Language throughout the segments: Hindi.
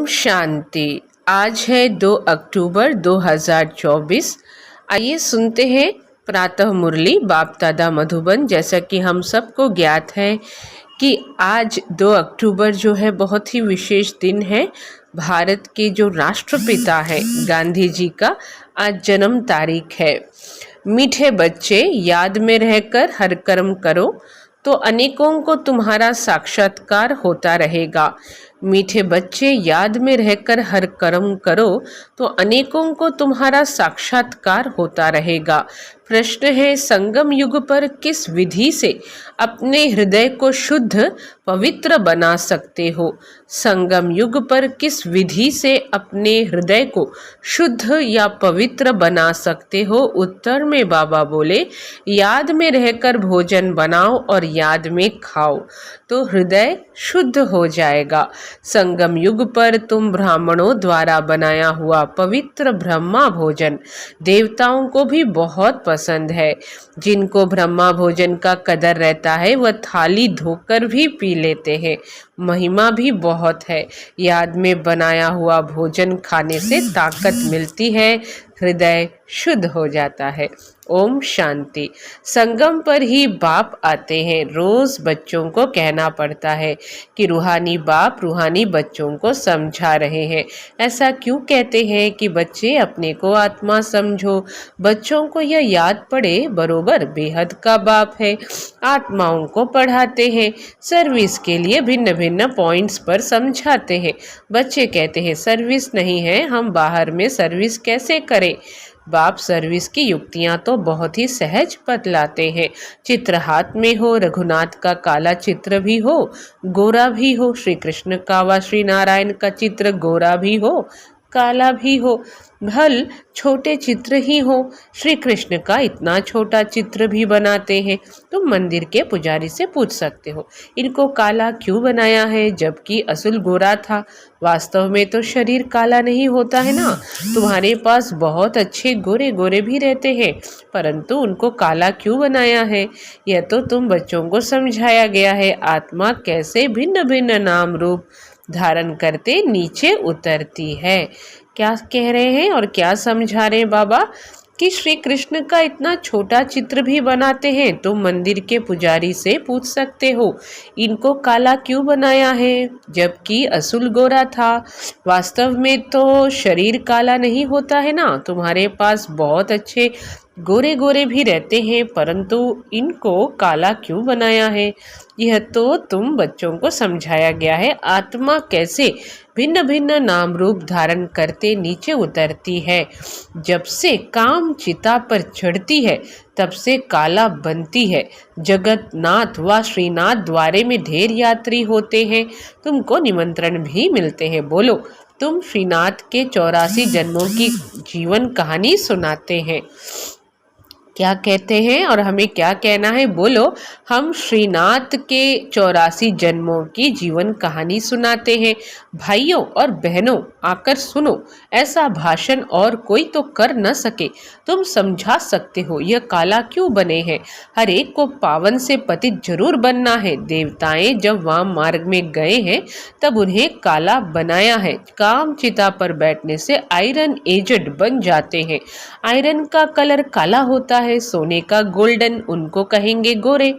ओम शांति। आज है 2 अक्टूबर 2024। आइए सुनते हैं प्रातः मुरली बाप दादा मधुबन। जैसा कि हम सबको ज्ञात है कि आज 2 अक्टूबर जो है बहुत ही विशेष दिन है। भारत के जो राष्ट्रपिता है गांधी जी का आज जन्म तारीख है। मीठे बच्चे याद में रहकर हर कर्म करो तो अनेकों को तुम्हारा साक्षात्कार होता रहेगा। मीठे बच्चे याद में रहकर हर कर्म करो तो अनेकों को तुम्हारा साक्षात्कार होता रहेगा। प्रश्न है, संगम युग पर किस विधि से अपने हृदय को शुद्ध पवित्र बना सकते हो? संगम युग पर किस विधि से अपने हृदय को शुद्ध या पवित्र बना सकते हो? उत्तर में बाबा बोले, याद में रहकर भोजन बनाओ और याद में खाओ तो हृदय शुद्ध हो जाएगा। संगम युग पर तुम ब्राह्मणों द्वारा बनाया हुआ पवित्र ब्रह्मा भोजन देवताओं को भी बहुत पसंद है। जिनको ब्रह्मा भोजन का कदर रहता है वह थाली धोकर भी पी लेते हैं। महिमा भी बहुत है। याद में बनाया हुआ भोजन खाने से ताकत मिलती है, हृदय शुद्ध हो जाता है। ओम शांति। संगम पर ही बाप आते हैं। रोज बच्चों को कहना पड़ता है कि रूहानी बाप रूहानी बच्चों को समझा रहे हैं। ऐसा क्यों कहते हैं कि बच्चे अपने को आत्मा समझो? बच्चों को यह याद पड़े बरोबर बेहद का बाप है। आत्माओं को पढ़ाते हैं, सर्विस के लिए भिन्न भिन्न पॉइंट्स पर समझाते हैं। बच्चे कहते हैं सर्विस नहीं है, हम बाहर में सर्विस कैसे करें? बाप सर्विस की युक्तियां तो बहुत ही सहज बतलाते हैं। चित्र हाथ में हो, रघुनाथ का काला चित्र भी हो, गोरा भी हो, श्री कृष्ण का व श्री नारायण का चित्र गोरा भी हो, काला भी हो, भल छोटे चित्र ही हो। श्री कृष्ण का इतना छोटा चित्र भी बनाते हैं। तुम मंदिर के पुजारी से पूछ सकते हो इनको काला क्यों बनाया है जबकि असुल गोरा था। वास्तव में तो शरीर काला नहीं होता है ना। तुम्हारे पास बहुत अच्छे गोरे गोरे भी रहते हैं, परंतु उनको काला क्यों बनाया है? यह तो तुम बच्चों को समझाया गया है। आत्मा कैसे भिन्न भिन्न नाम रूप धारण करते नीचे उतरती है। क्या कह रहे हैं और क्या समझा रहे हैं बाबा? कि श्री कृष्ण का इतना छोटा चित्र भी बनाते हैं। तो मंदिर के पुजारी से पूछ सकते हो इनको काला क्यों बनाया है जबकि असुल गोरा था। वास्तव में तो शरीर काला नहीं होता है ना। तुम्हारे पास बहुत अच्छे गोरे गोरे भी रहते हैं, परंतु इनको काला क्यों बनाया है? यह तो तुम बच्चों को समझाया गया है। आत्मा कैसे भिन्न भिन्न नाम रूप धारण करते नीचे उतरती है। जब से काम चिता पर चढ़ती है तब से काला बनती है। जगन्नाथ व श्रीनाथ द्वारे में ढेर यात्री होते हैं। तुमको निमंत्रण भी मिलते हैं। बोलो, तुम श्रीनाथ के 84 जन्मों की जीवन कहानी सुनाते हैं। क्या कहते हैं और हमें क्या कहना है? बोलो, हम श्रीनाथ के 84 जन्मों की जीवन कहानी सुनाते हैं। भाइयों और बहनों आकर सुनो, ऐसा भाषण और कोई तो कर न सके। तुम समझा सकते हो यह काला क्यों बने हैं। हर एक को पावन से पतित जरूर बनना है। देवताएं जब वाम मार्ग में गए हैं तब उन्हें काला बनाया है। काम चिता पर बैठने से आयरन एजेड बन जाते हैं। आयरन का कलर काला होता है, सोने का गोल्डन, उनको कहेंगे गोरे।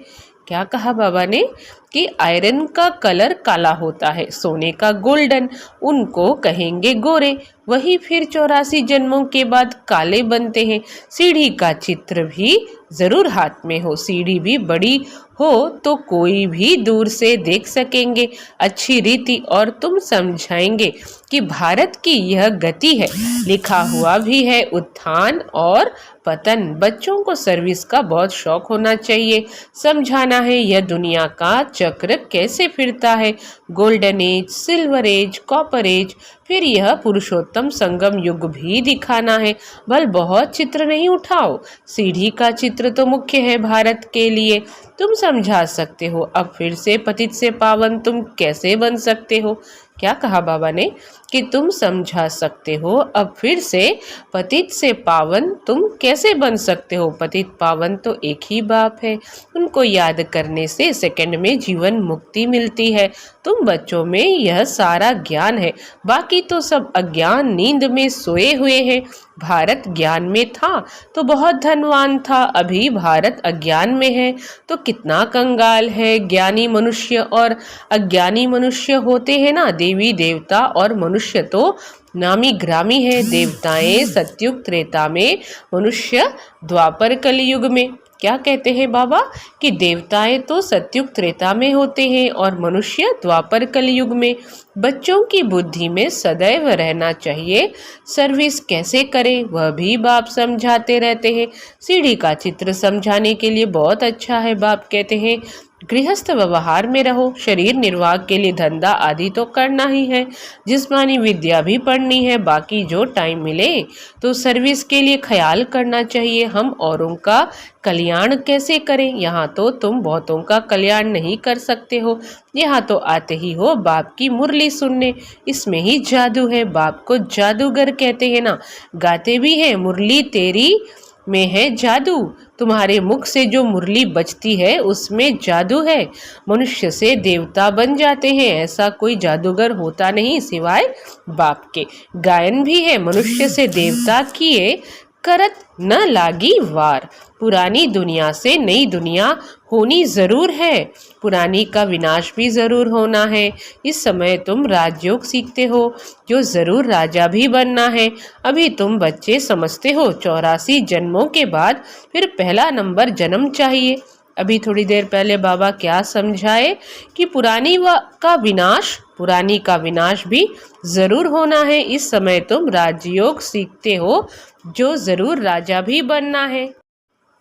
क्या कहा बाबा ने? कि आयरन का कलर काला होता है, सोने का गोल्डन, उनको कहेंगे गोरे। वही फिर 84 जन्मों के बाद काले बनते हैं। सीढ़ी का चित्र भी जरूर हाथ में हो, सीढ़ी भी बड़ी हो तो कोई भी दूर से देख सकेंगे अच्छी रीति, और तुम समझाएंगे कि भारत की यह गति है। लिखा हुआ भी है उत्थान और पतन। बच्चों को सर्विस का बहुत शौक होना चाहिए। समझाना है यह दुनिया का चक्र कैसे फिरता है। Golden age, silver age, copper age, फिर यह पुरुषोत्तम संगम युग भी दिखाना है। बल बहुत चित्र नहीं उठाओ, सीढ़ी का चित्र तो मुख्य है भारत के लिए। तुम समझा सकते हो। अब फिर से पतित से पावन तुम कैसे बन सकते हो? क्या कहा बाबा ने? कि तुम समझा सकते हो। अब फिर से पतित से पावन तुम कैसे बन सकते हो? पतित पावन तो एक ही बाप है। उनको याद करने से सेकंड में जीवन मुक्ति मिलती है। तुम बच्चों में यह सारा ज्ञान है, बाकी तो सब अज्ञान नींद में सोए हुए हैं। भारत ज्ञान में था तो बहुत धनवान था, अभी भारत अज्ञान में है तो कितना कंगाल है। ज्ञानी मनुष्य और अज्ञानी मनुष्य होते हैं ना, देवी देवता और मनुष्य तो नामी ग्रामी है। देवताएं सतयुग त्रेता में, मनुष्य द्वापर कलयुग में। क्या कहते हैं बाबा कि देवताएं तो सतयुग त्रेता में होते हैं और मनुष्य द्वापर कलयुग में। बच्चों की बुद्धि में सदैव रहना चाहिए सर्विस कैसे करें वह भी बाप समझाते रहते हैं। सीढ़ी का चित्र समझाने के लिए बहुत अच्छा है। बाप कहते हैं गृहस्थ व्यवहार में रहो, शरीर निर्वाह के लिए धंधा आदि तो करना ही है, जिस्मानी विद्या भी पढ़नी है, बाकी जो टाइम मिले तो सर्विस के लिए ख्याल करना चाहिए। हम औरों का कल्याण कैसे करें? यहाँ तो तुम बहुतों का कल्याण नहीं कर सकते हो, यहाँ तो आते ही हो बाप की मुरली सुनने, इसमें ही जादू है। बाप को जादूगर कहते हैं ना, गाते भी हैं मुरली तेरी में है जादू, तुम्हारे मुख से जो मुरली बजती है उसमें जादू है। मनुष्य से देवता बन जाते हैं, ऐसा कोई जादूगर होता नहीं सिवाय बाप के। गायन भी है मनुष्य से देवता किए करत न लागी वार, पुरानी दुनिया से नई दुनिया होनी जरूर है, पुरानी का विनाश भी जरूर होना है। इस समय तुम राजयोग सीखते हो, जो जरूर राजा भी बनना है। अभी तुम बच्चे समझते हो 84 जन्मों के बाद फिर पहला नंबर जन्म चाहिए। अभी थोड़ी देर पहले बाबा क्या समझाए कि पुरानी का विनाश भी जरूर होना है। इस समय तुम राजयोग सीखते हो, जो जरूर राजा भी बनना है।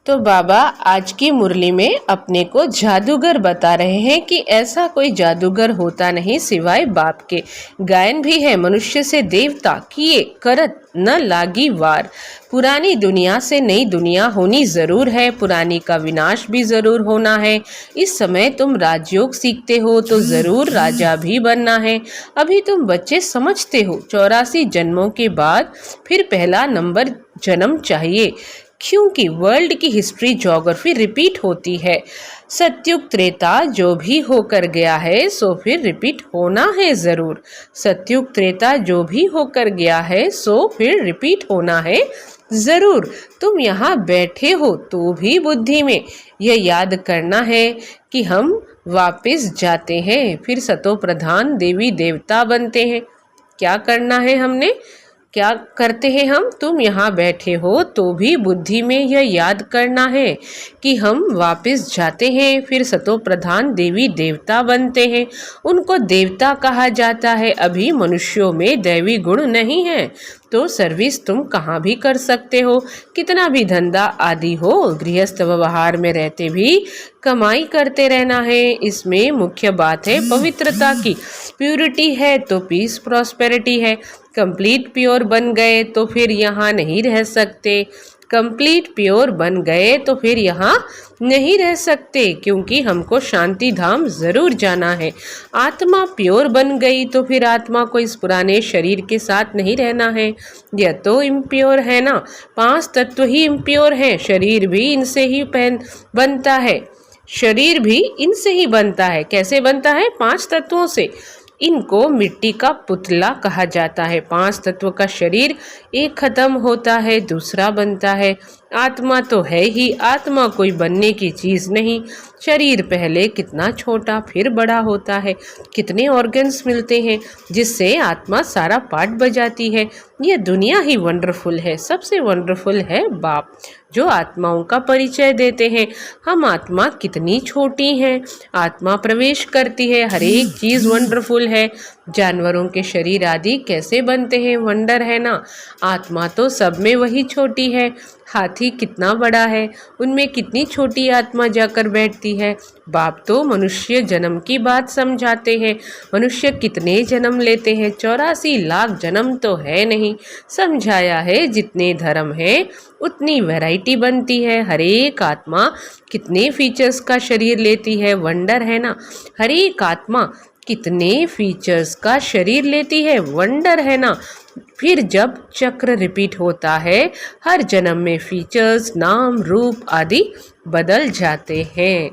तो बाबा आज की मुरली में अपने को जादूगर बता रहे हैं कि ऐसा कोई जादूगर होता नहीं सिवाय बाप के। गायन भी है मनुष्य से देवता किए करत न लागी वार, पुरानी दुनिया से नई दुनिया होनी जरूर है, पुरानी का विनाश भी जरूर होना है। इस समय तुम राजयोग सीखते हो तो जरूर राजा भी बनना है। अभी तुम बच्चे समझते हो 84 जन्मों के बाद फिर पहला नंबर जन्म चाहिए, क्योंकि वर्ल्ड की हिस्ट्री ज्योग्राफी रिपीट होती है। सतयुग त्रेता जो भी होकर गया है सो फिर रिपीट होना है जरूर। सतयुग त्रेता जो भी होकर गया है सो फिर रिपीट होना है जरूर। तुम यहाँ बैठे हो तो भी बुद्धि में यह याद करना है कि हम वापस जाते हैं, फिर सतो प्रधान देवी देवता बनते हैं। क्या करना है हमने, क्या करते हैं हम? तुम यहाँ बैठे हो तो भी बुद्धि में यह याद करना है कि हम वापस जाते हैं, फिर सतो प्रधान देवी देवता बनते हैं। उनको देवता कहा जाता है। अभी मनुष्यों में दैवी गुण नहीं है तो सर्विस तुम कहाँ भी कर सकते हो, कितना भी धंधा आदि हो, गृहस्थ व्यवहार में रहते भी कमाई करते रहना है। इसमें मुख्य बात है पवित्रता की। प्यूरिटी है तो पीस प्रॉस्पेरिटी है। कंप्लीट प्योर बन गए तो फिर यहाँ नहीं रह सकते, कंप्लीट प्योर बन गए तो फिर यहाँ नहीं रह सकते, क्योंकि हमको शांति धाम जरूर जाना है। आत्मा प्योर बन गई तो फिर आत्मा को इस पुराने शरीर के साथ नहीं रहना है। यह तो इम्प्योर है ना, 5 तत्व ही इम्प्योर है, शरीर भी इनसे ही बनता है, शरीर भी इनसे ही बनता है। कैसे बनता है? 5 तत्वों से। इनको मिट्टी का पुतला कहा जाता है। 5 तत्व का शरीर, एक खत्म होता है दूसरा बनता है। आत्मा तो है ही, आत्मा कोई बनने की चीज़ नहीं। शरीर पहले कितना छोटा फिर बड़ा होता है, कितने ऑर्गन्स मिलते हैं जिससे आत्मा सारा पार्ट बजाती है। यह दुनिया ही वंडरफुल है, सबसे वंडरफुल है बाप जो आत्माओं का परिचय देते हैं। हम आत्मा कितनी छोटी हैं, आत्मा प्रवेश करती है, हर एक चीज़ वंडरफुल है। जानवरों के शरीर आदि कैसे बनते हैं, वंडर है ना। आत्मा तो सब में वही छोटी है। हाथी कितना बड़ा है, उनमें कितनी छोटी आत्मा जाकर बैठती है। बाप तो मनुष्य जन्म की बात समझाते हैं। मनुष्य कितने जन्म लेते हैं, 84 लाख जन्म तो है नहीं। समझाया है जितने धर्म हैं उतनी वैरायटी बनती है। हर एक आत्मा कितने फीचर्स का शरीर लेती है, वंडर है ना। हर एक आत्मा कितने फीचर्स का शरीर लेती है, वंडर है ना। फिर जब चक्र रिपीट होता है, हर जन्म में फीचर्स, नाम, रूप आदि बदल जाते हैं।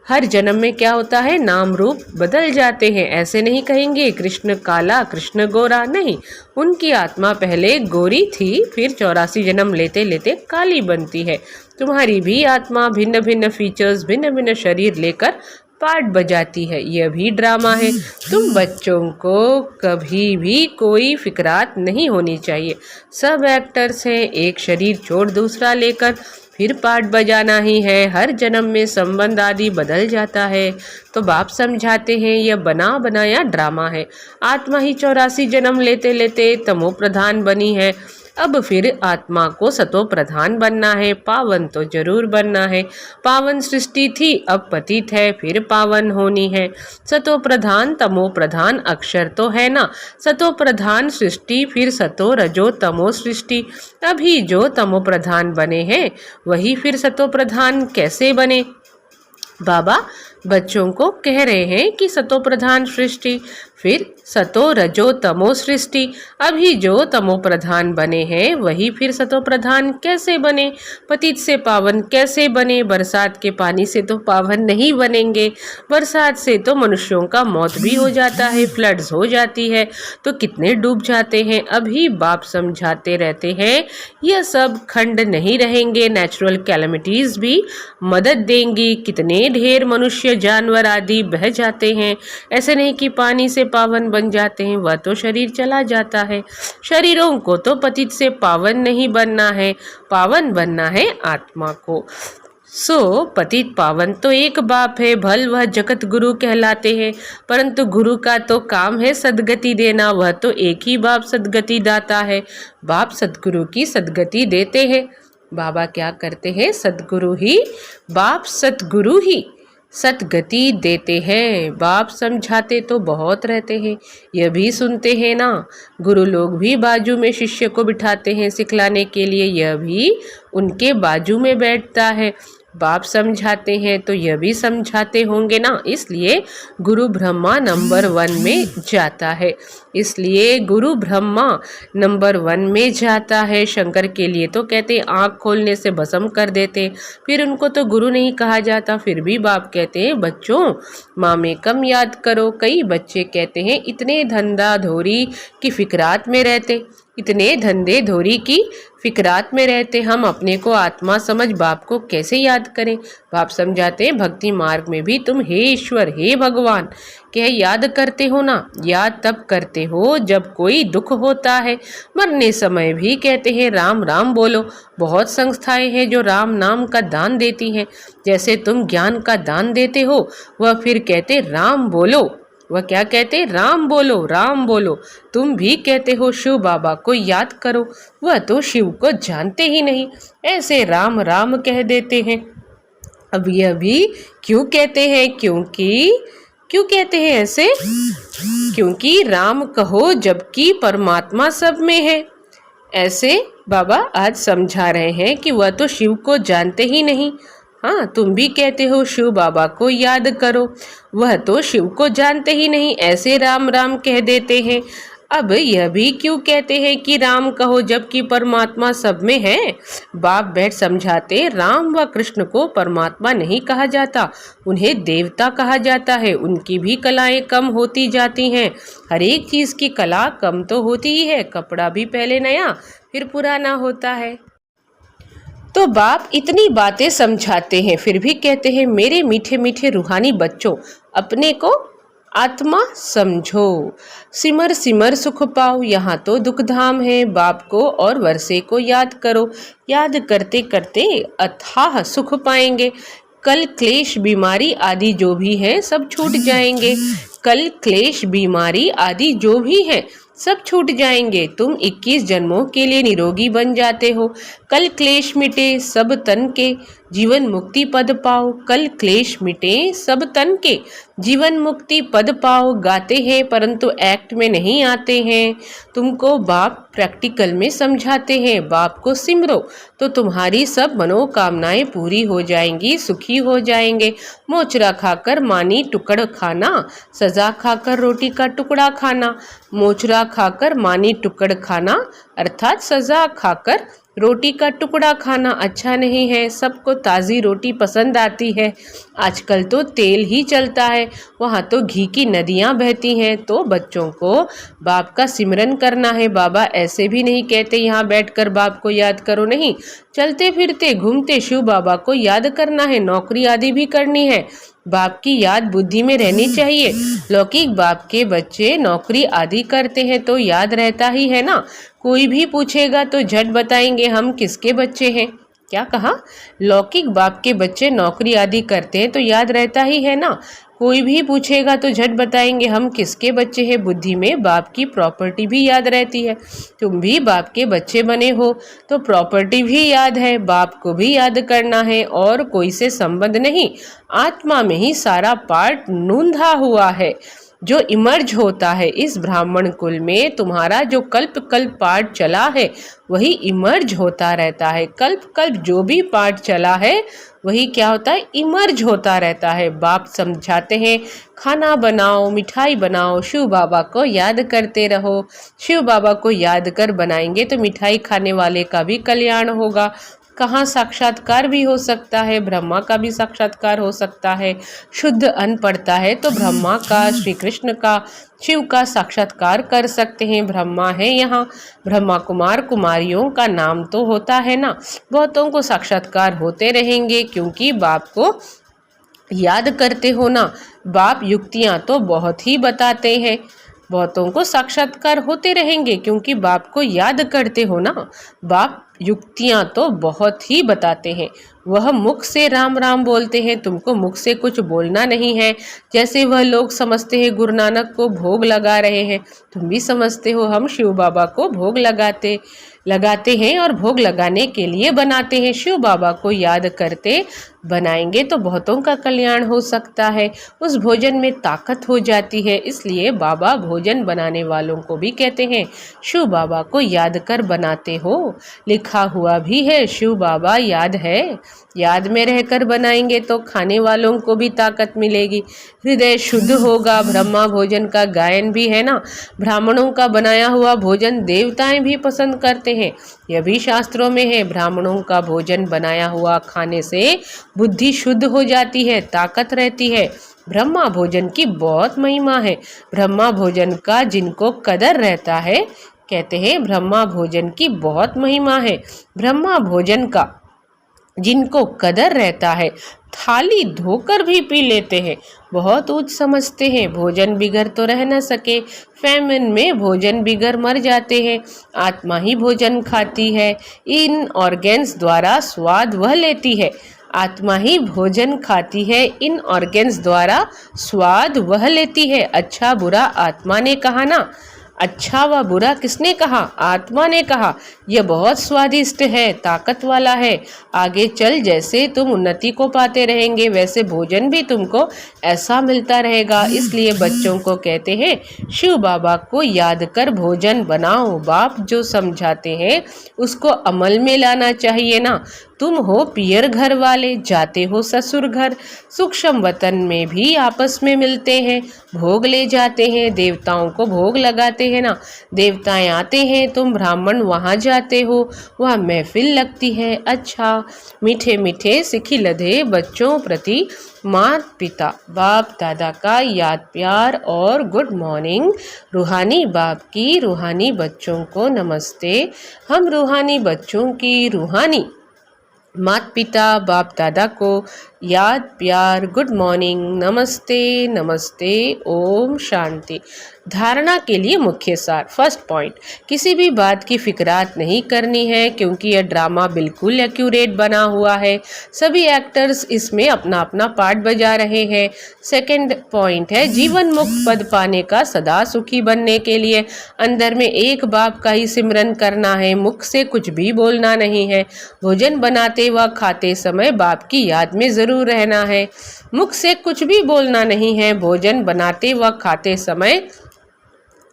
हर जन्म में क्या होता है, नाम रूप बदल जाते हैं। ऐसे नहीं कहेंगे कृष्ण काला कृष्ण गोरा, नहीं, उनकी आत्मा पहले गोरी थी, फिर 84 जन्म लेते लेते काली बनती है। तुम्हारी भी आत्मा भिन्न भिन्न फीचर्स, भिन्न भिन्न शरीर लेकर पार्ट बजाती है। यह भी ड्रामा है। तुम बच्चों को कभी भी कोई फिक्रात नहीं होनी चाहिए। सब एक्टर्स हैं, एक शरीर छोड़ दूसरा लेकर फिर पार्ट बजाना ही है। हर जन्म में संबंध आदि बदल जाता है। तो बाप समझाते हैं यह बना बनाया ड्रामा है। आत्मा ही 84 जन्म लेते लेते तमो प्रधान बनी है। अब फिर आत्मा को सतो प्रधान बनना है, पावन तो जरूर बनना है। पावन सृष्टि थी, अब पतित है, फिर पावन होनी है। सतो प्रधान तमो प्रधान अक्षर तो है ना, सतो प्रधान सृष्टि, फिर सतो रजो तमो सृष्टि। अभी जो तमो प्रधान बने हैं वही फिर सतो प्रधान कैसे बने? बाबा बच्चों को कह रहे हैं कि सतो प्रधान सृष्टि, फिर सतो रजो तमो सृष्टि। अभी जो तमो प्रधान बने हैं वही फिर सतो प्रधान कैसे बने? पतित से पावन कैसे बने? बरसात के पानी से तो पावन नहीं बनेंगे। बरसात से तो मनुष्यों का मौत भी हो जाता है, फ्लड्स हो जाती है, तो कितने डूब जाते हैं। अभी बाप समझाते रहते हैं यह सब खंड नहीं रहेंगे, नेचुरल कैलेमिटीज भी मदद देंगी। कितने ढेर मनुष्य जानवर आदि बह जाते हैं। ऐसे नहीं कि पानी से पावन बन जाते हैं, वह तो शरीर चला जाता है। शरीरों को तो पतित से पावन नहीं बनना है, पावन बनना है आत्मा को। सो पतित पावन तो एक बाप है, भल वह जगत गुरु कहलाते हैं, परंतु गुरु का तो काम है सदगति देना, वह तो एक ही बाप सदगति दाता है। बाप सदगुरु की सदगति देते हैं। बाबा क्या करते हैं? सदगुरु ही, बाप सदगुरु ही सतगति देते हैं। बाप समझाते तो बहुत रहते हैं, यह भी सुनते हैं ना। गुरु लोग भी बाजू में शिष्य को बिठाते हैं सिखलाने के लिए, यह भी उनके बाजू में बैठता है। बाप समझाते हैं तो यह भी समझाते होंगे ना, इसलिए गुरु ब्रह्मा नंबर 1 में जाता है। इसलिए गुरु ब्रह्मा नंबर 1 में जाता है। शंकर के लिए तो कहते आँख खोलने से भस्म कर देते, फिर उनको तो गुरु नहीं कहा जाता। फिर भी बाप कहते हैं बच्चों माँ में कम याद करो। कई बच्चे कहते हैं इतने धंधा धोरी की फिक्रात में रहते, इतने धंधे धोरी की फिक्रात में रहते, हम अपने को आत्मा समझ बाप को कैसे याद करें? बाप समझाते हैं भक्ति मार्ग में भी तुम हे ईश्वर हे भगवान कह याद करते हो ना। याद तब करते हो जब कोई दुख होता है। मरने समय भी कहते हैं राम राम बोलो। बहुत संस्थाएं हैं जो राम नाम का दान देती हैं। जैसे तुम ज्ञान का दान देते हो, वह फिर कहते राम बोलो। वह क्या कहते? राम बोलो राम बोलो। तुम भी कहते हो शिव बाबा को याद करो, वह तो शिव को जानते ही नहीं, ऐसे राम राम कह देते हैं। अब यह भी क्यों कहते हैं? क्यों कहते हैं ऐसे? क्योंकि राम कहो जबकि परमात्मा सब में है। ऐसे बाबा आज समझा रहे हैं कि वह तो शिव को जानते ही नहीं। हाँ, तुम भी कहते हो शिव बाबा को याद करो, वह तो शिव को जानते ही नहीं, ऐसे राम राम कह देते हैं। अब यह भी क्यों कहते हैं कि राम कहो जबकि परमात्मा सब में है? बाप बैठ समझाते राम व कृष्ण को परमात्मा नहीं कहा जाता, उन्हें देवता कहा जाता है। उनकी भी कलाएं कम होती जाती हैं। हर एक चीज़ की कला कम तो होती ही है। कपड़ा भी पहले नया फिर पुराना होता है। तो बाप इतनी बातें समझाते हैं, फिर भी कहते हैं मेरे मीठे मीठे रूहानी बच्चों, अपने को आत्मा समझो, सिमर सिमर सुख पाओ। यहाँ तो दुख धाम है। बाप को और वर्षे को याद करो, याद करते करते अथाह सुख पाएंगे। कल क्लेश बीमारी आदि जो भी है सब छूट जाएंगे। कल क्लेश बीमारी आदि जो भी है सब छूट जाएंगे। तुम 21 जन्मों के लिए निरोगी बन जाते हो। कल क्लेश मिटे सब तन के, जीवन मुक्ति पद पाओ। कल क्लेश मिटे सब तन के, जीवन मुक्ति पद पाओ। गाते हैं परंतु एक्ट में नहीं आते हैं। तुमको बाप प्रैक्टिकल में समझाते हैं। बाप को सिमरो तो तुम्हारी सब मनोकामनाएं पूरी हो जाएंगी, सुखी हो जाएंगे। मोचरा खाकर मानी टुकड़ खाना, सजा खाकर रोटी का टुकड़ा खाना, मोचरा खाकर मानी टुकड़ खाना, अर्थात सजा खाकर रोटी का टुकड़ा खाना अच्छा नहीं है। सबको ताज़ी रोटी पसंद आती है, आजकल तो तेल ही चलता है, वहाँ तो घी की नदियाँ बहती हैं। तो बच्चों को बाप का सिमरन करना है। बाबा ऐसे भी नहीं कहते यहाँ बैठकर बाप को याद करो, नहीं, चलते फिरते घूमते शिव बाबा को याद करना है। नौकरी आदि भी करनी है, बाप की याद बुद्धि में रहनी चाहिए। लौकिक बाप के बच्चे नौकरी आदि करते हैं तो याद रहता ही है ना। कोई भी पूछेगा तो झट बताएंगे हम किसके बच्चे हैं। क्या कहा? लौकिक बाप के बच्चे नौकरी आदि करते हैं तो याद रहता ही है ना। कोई भी पूछेगा तो झट बताएंगे हम किसके बच्चे हैं। बुद्धि में बाप की प्रॉपर्टी भी याद रहती है। तुम भी बाप के बच्चे बने हो तो प्रॉपर्टी भी याद है, बाप को भी याद करना है और कोई से संबंध नहीं। आत्मा में ही सारा पार्ट नूंधा हुआ है जो इमर्ज होता है इस ब्राह्मण कुल में। तुम्हारा जो कल्प कल्प पाठ चला है वही इमर्ज होता रहता है। कल्प कल्प जो भी पाठ चला है वही क्या होता है, इमर्ज होता रहता है। बाप समझाते हैं खाना बनाओ, मिठाई बनाओ, शिव बाबा को याद करते रहो। शिव बाबा को याद कर बनाएंगे तो मिठाई खाने वाले का भी कल्याण होगा। कहाँ साक्षात्कार भी हो सकता है, ब्रह्मा का भी साक्षात्कार हो सकता है। शुद्ध अन्न पड़ता है तो ब्रह्मा का, श्री कृष्ण का, शिव का साक्षात्कार कर सकते हैं। ब्रह्मा है यहाँ, ब्रह्मा कुमार कुमारियों का नाम तो होता है ना। बहुतों को साक्षात्कार होते रहेंगे क्योंकि बाप को याद करते हो ना। बाप युक्तियाँ तो बहुत ही बताते हैं, बहुतों को साक्षात्कार होते रहेंगे क्योंकि बाप को याद करते हो ना। बाप युक्तियाँ तो बहुत ही बताते हैं। वह मुख से राम राम बोलते हैं, तुमको मुख से कुछ बोलना नहीं है। जैसे वह लोग समझते हैं गुरु नानक को भोग लगा रहे हैं, तुम भी समझते हो हम शिव बाबा को भोग लगाते हैं और भोग लगाने के लिए बनाते हैं। शिव बाबा को याद करते बनाएंगे तो बहुतों का कल्याण हो सकता है। उस भोजन में ताकत हो जाती है, इसलिए बाबा भोजन बनाने वालों को भी कहते हैं शिव बाबा को याद कर बनाते हो। लिखा हुआ भी है शिव बाबा याद है, याद में रहकर बनाएंगे तो खाने वालों को भी ताकत मिलेगी, हृदय शुद्ध होगा। ब्रह्मा भोजन का गायन भी है ना। ब्राह्मणों का बनाया हुआ भोजन देवताएं भी पसंद करते हैं, यह भी शास्त्रों में है। ब्राह्मणों का भोजन बनाया हुआ खाने से बुद्धि शुद्ध हो जाती है, ताकत रहती है। ब्रह्मा भोजन की बहुत महिमा है। ब्रह्मा भोजन का जिनको कदर रहता है, कहते हैं ब्रह्मा भोजन की बहुत महिमा है। ब्रह्मा भोजन का जिनको कदर रहता है थाली धोकर भी पी लेते हैं, बहुत उच्च समझते हैं। भोजन बिगर तो रह न सके, फैमिन में भोजन बिगर मर जाते हैं। आत्मा ही भोजन खाती है, इन ऑर्गेन्स द्वारा स्वाद वह लेती है। आत्मा ही भोजन खाती है, इन ऑर्गेन्स द्वारा स्वाद वह लेती है। अच्छा बुरा आत्मा ने कहा ना। अच्छा व बुरा किसने कहा? आत्मा ने कहा। यह बहुत स्वादिष्ट है, ताकत वाला है। आगे चल जैसे तुम उन्नति को पाते रहेंगे वैसे भोजन भी तुमको ऐसा मिलता रहेगा। इसलिए बच्चों को कहते हैं शिव बाबा को याद कर भोजन बनाओ। बाप जो समझाते हैं उसको अमल में लाना चाहिए ना। तुम हो पियर घर वाले, जाते हो ससुर घर, सूक्ष्म वतन में भी आपस में मिलते हैं, भोग ले जाते हैं, देवताओं को भोग लगाते हैं ना। देवताएं आते हैं, तुम ब्राह्मण वहाँ जाते हो, वहाँ महफिल लगती है। अच्छा मीठे मीठे सिखी लधे बच्चों प्रति माता पिता बाप दादा का याद प्यार और गुड मॉर्निंग। रूहानी बाप की रूहानी बच्चों को नमस्ते। हम रूहानी बच्चों की रूहानी माता पिता बाप दादा को याद प्यार गुड मॉर्निंग, नमस्ते नमस्ते, ओम शांति। धारणा के लिए मुख्य सार। फर्स्ट पॉइंट, किसी भी बात की फिक्रात नहीं करनी है क्योंकि यह ड्रामा बिल्कुल एक्यूरेट बना हुआ है। सभी एक्टर्स इसमें अपना अपना पार्ट बजा रहे हैं। सेकंड पॉइंट है, जीवन मुक्त पद पाने का, सदा सुखी बनने के लिए अंदर में एक बाप का ही सिमरन करना है, मुख से कुछ भी बोलना नहीं है। भोजन बनाते व खाते समय बाप की याद में जरूर रहना है, मुख से कुछ भी बोलना नहीं है। भोजन बनाते व खाते समय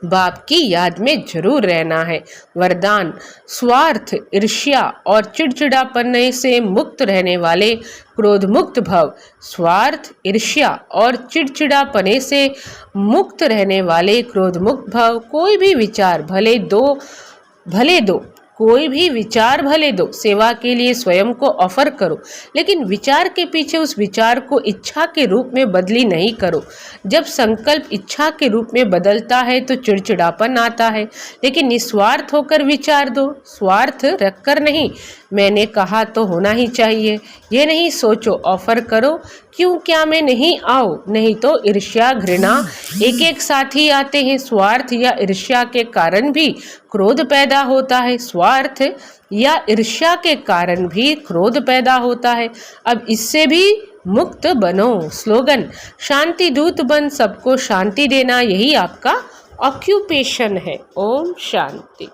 बाप की याद में जरूर रहना है। वरदान, स्वार्थ, ईर्ष्या और चिड़चिड़ापन से मुक्त रहने वाले क्रोध मुक्त भव। स्वार्थ, ईर्ष्या और चिड़चिड़ापने से मुक्त रहने वाले क्रोध मुक्त भव। कोई भी विचार भले दो, कोई भी विचार भले दो, सेवा के लिए स्वयं को ऑफर करो, लेकिन विचार के पीछे उस विचार को इच्छा के रूप में बदली नहीं करो। जब संकल्प इच्छा के रूप में बदलता है तो चिड़चिड़ापन आता है, लेकिन निस्वार्थ होकर विचार दो, स्वार्थ रखकर नहीं। मैंने कहा तो होना ही चाहिए, ये नहीं सोचो, ऑफर करो, क्यों क्या मैं नहीं आऊं, नहीं तो ईर्ष्या घृणा एक एक साथ ही आते हैं। स्वार्थ या ईर्ष्या के कारण भी क्रोध पैदा होता है, स्वार्थ या ईर्ष्या के कारण भी क्रोध पैदा होता है। अब इससे भी मुक्त बनो। स्लोगन, शांति दूत बन सबको शांति देना, यही आपका ऑक्यूपेशन है। ओम शांति।